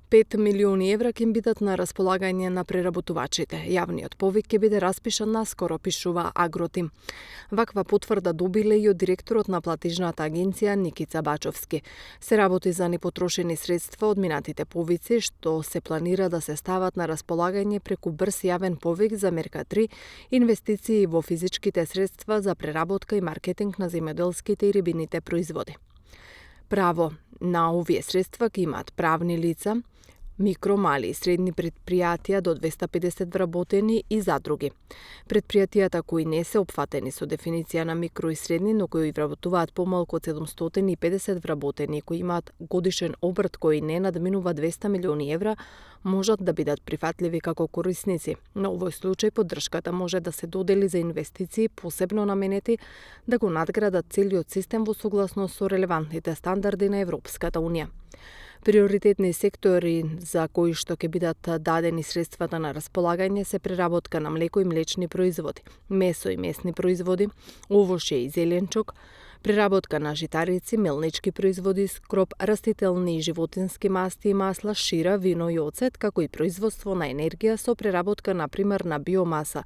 Пет милиони евра ќе бидат на располагање на преработувачите. Јавниот повик ќе биде распишан наскоро, пишува Агротим. Ваква потврда добиле и од директорот на платежната агенција Никица Бачовски. Се работи за непотрошени средства од минатите повици, што се планира да се стават на располагање преку брз јавен повик за мерка 3, инвестиции во физичките средства за преработка и маркетинг на земјоделските и рибините производи. Право на овие средства ќе имаат правни лица, микро, мали и средни предпријатија до 250 вработени и задруги. Предпријатијата кои не се опфатени со дефиниција на микро и средни, но кои вработуваат помалку од 750 вработени и кои имаат годишен обрт кој не надминува 200 милиони евра, можат да бидат прифатливи како корисници. Но овој случај поддршката може да се додели за инвестиции посебно наменети да го надградат целиот систем во согласност со релевантните стандарди на Европската Унија. Приоритетни сектори за кои што ќе бидат дадени средствата на располагање се преработка на млеко и млечни производи, месо и месни производи, овошје и зеленчук, преработка на житарици, мелнички производи, скроп, растителни и животински масти и масла, шира, вино и оцет, како и производство на енергија со преработка на пример на биомаса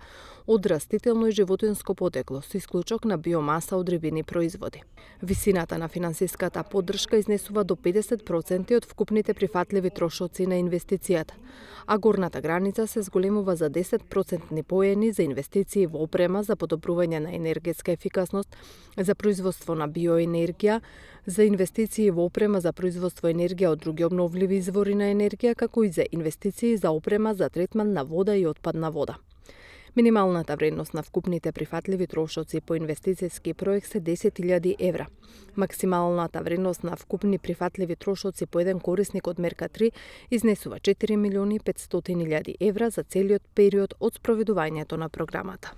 од растително и животинско потекло, со исклучок на биомаса од рибини производи. Висината на финансиската поддршка изнесува до 50% од вкупните прифатливи трошоци на инвестицијата, а горната граница се зголемува за 10% поени за инвестиции во опрема за подобрување на енергетска ефикасност, за производство на биоенергија, за инвестиции во опрема за производство енергија од други обновливи извори на енергија, како и за инвестиции за опрема за третман на вода и отпадна вода. Минималната вредност на вкупните прифатливи трошоци по инвестицијски проект се 10.000 евра. Максималната вредност на вкупни прифатливи трошоци по еден корисник од мерка 3 изнесува 4.500.000 евра за целиот период од спроведувањето на програмата.